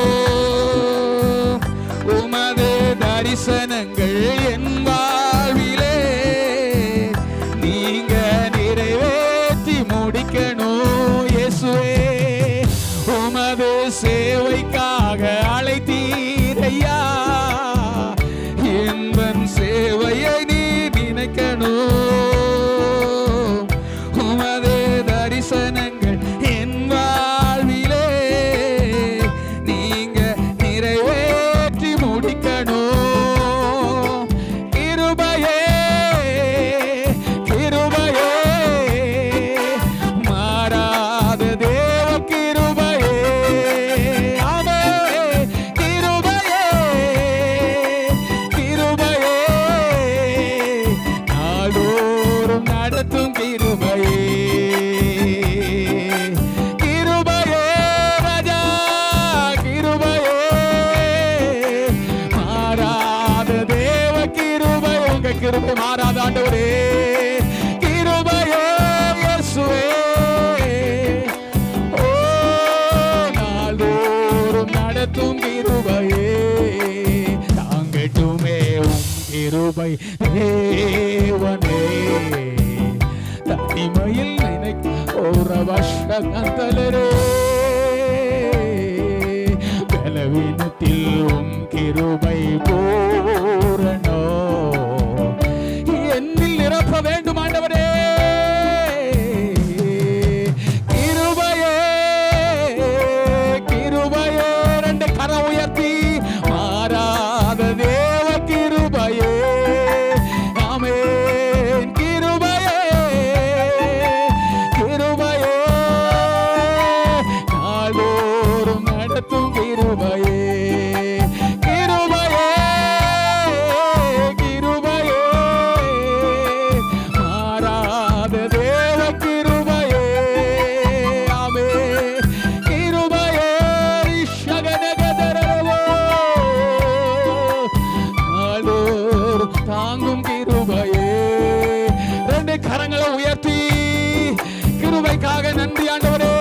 உமது தரிசனங்கள் என் வாழ்விலே நீங்க நிறைவேற்றி முடிக்கணும். இயேசுவே உமது சேவைக்காக அழைத்தீரையா, எந்தன் சேவையை நீ நினைக்கணும். உமது தரிசனங்கள் என் வாழ்விலே நீங்க நிறைவேற்றி முடிக்கணும். கிருபையே கிருபையே மாறாத தேவ கிருபையே, ஆமே கிருபையே கிருபையே நாள்தோறும் நடத்தும் கிருபையே. கிருபையே ராஜா கிருபையே மாறாத தேவ கிருபை, உங்க கிருபை மாறாத ஆண்டவரே. கிருபையே இயேசுவே ஓ நாள்தோறும் நடத்தும் கிருபையே, தாங்கட்டுமே உம் கிருபை தேவனே, தனிமையில் நினைக்க ஒரு வருஷந்தலரே, பலவீனத்தில் உம் கிருபை பூரணோ என்னில் நிரப்ப வேண்டும் ஆண்டவரே. கிருபையே கிருபையே ரெண்டு கரம் உயர்த்தி மாறாத தேவ கிருபையே, ஆமென் கிருபையே கிருபையே நாள்தோறும் நடத்தும் கிருபையே. கிருபையே கிருபையே மாறாத தேவ கிருபையே, ஆமென் கிருபையே ஷகனகதரவோ நாள்தோறும் தாங்கும் கிருபையே. ரெண்டு கரங்களை உயர்த்தி கிருபைக்காக நன்றி ஆண்டவரே.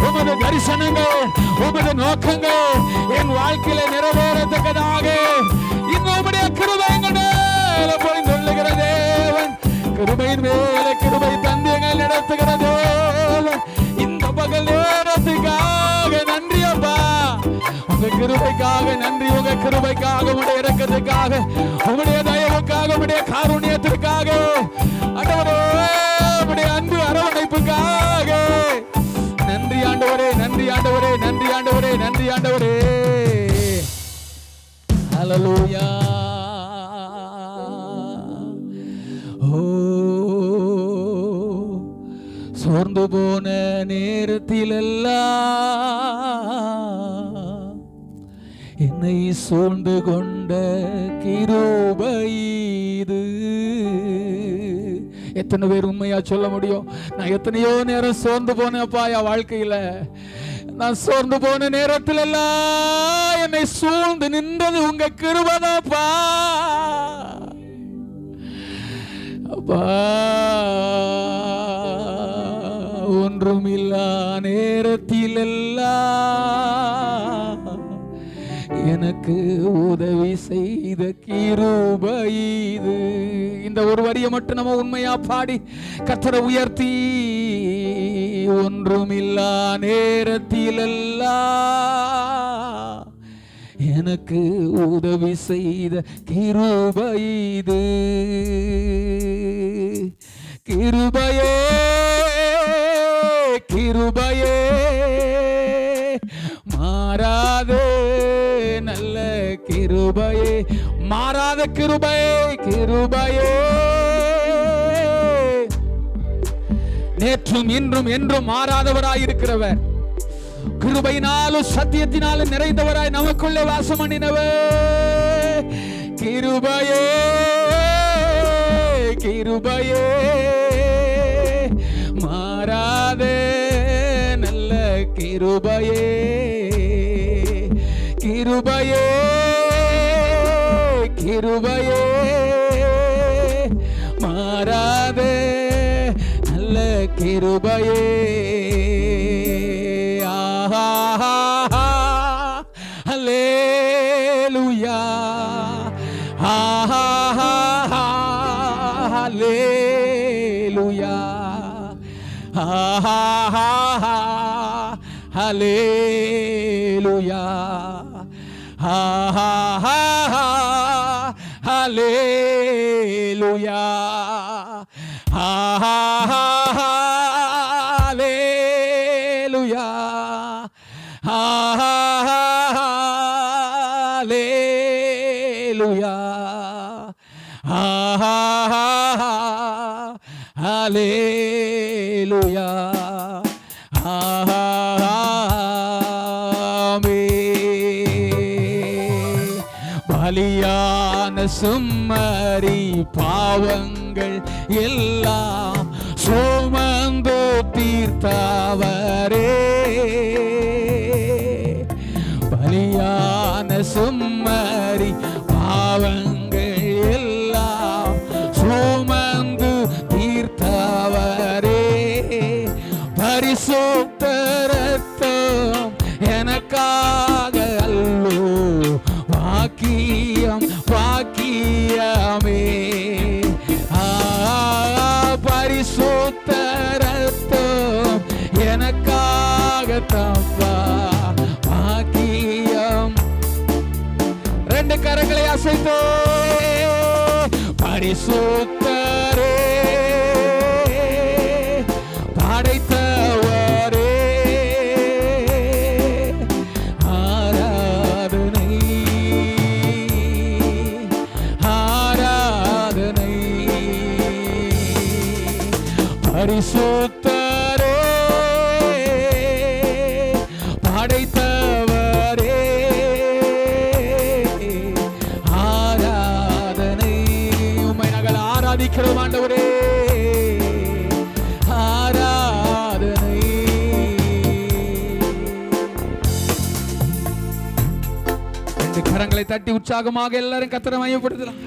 உமது தரிசனங்கள் உமது நோக்கங்கள் என் வாழ்க்கையில நிறைவேறத்தக்கதாக இன்னும் கிருபை எங்கள் மேல பொழிந்துள்ள தேவன், கிருபையின் மேல கிருபை தந்து எங்கள் நடத்துகிற தேவன், இந்த பகல் நேரத்துக்காக நன்றி அப்பா. உங்க கிருபைக்காக நன்றி, உங்க கிருபைக்காக, உங்களுடைய இரக்கத்துக்காக, உங்களுடைய தயவுக்காக, உங்களுடைய காருண்யத்திற்காக ஆண்டவரே, உங்களுடைய அன்பு அரவணைப்புக்காக நன்றி ஆண்டவரே, நன்றி ஆண்டவரே, நன்றி ஆண்டவரே, நன்றி ஆண்டவரே. ஹல்லேலூயா. ஓ சோர்ந்து போன நேரத்திலெல்லாம் என்னை சூழ்ந்து கொண்ட கிருபை இது. எத்தனை பேர் உண்மையா சொல்ல முடியும்? நான் எத்தனையோ நேரம் சோர்ந்து போனேன்ப்பா என் வாழ்க்கையில. நான் சோர்ந்து போன நேரத்தில் எல்லாம் என்னை சூழ்ந்து நின்றது உங்க கிருபைதான்ப்பா. அப்பா ஒன்றுமில்லா நேரத்தில் எல்லாம் எனக்கு உதவி செய்த கிருபை இது. இந்த ஒரு வரியை மட்டும் நம்ம உண்மையா பாடி கர்த்தரை உயர்த்தி, ஒன்றுமில்லா நேரத்திலெல்லாம் எனக்கு உதவி செய்த கிருபை இது. கிருபையே கிருபையே மாறாதே நல்ல கிருபையே, மாறாத கிருபையே கிருபையே, நேற்றும் இன்றும் என்றும் மாறாதவராயிருக்கிறவர், கிருபையினாலும் சத்தியத்தினாலும் நிறைந்தவராய் நமக்குள்ளே வாசம் பண்ணினவர். கிருபையே கிருபையே மாறாதே நல்ல கிருபையே, கிருபையே கிருபையே மாறாதே நல்ல கிருபையே. ஹல்லேலூயா ஹல்லேலூயா ஹல்லேலூயா ஹல்லேலூயா ஹல்லேலூயா ஹல்லேலூயா ஹல்லேலூயா. பலியான சும்மரி பாவங்கள் எல்லாம் சுமந்து தீர்த்தவரே, பலியான சும்மரி பாவங்கள் எல்லாம் சுமந்து தீர்த்தவரே, பரிசுத்த ரத்தம் எனக்காக அல்லோ பாக்கியம் பாக்கியமே, பரிசுத்த ரத்தம் எனக்காக தப்பா பாக்கியம். ரெண்டு கரங்களை அசைத்தோ, பரிசுத்தரே படைத்தவரே ஆராதனை ஆராதனை, பரிசுத்தரே படைத்தவரே ஆராதனை. உம்மை நாங்கள் ஆராதிக்கிறோம் ஆண்டவரே, ஆராதனை. ரெண்டு கரங்களை தட்டி உற்சாகமாக எல்லாரும் கர்த்தரை மையப்படுத்தலாம்.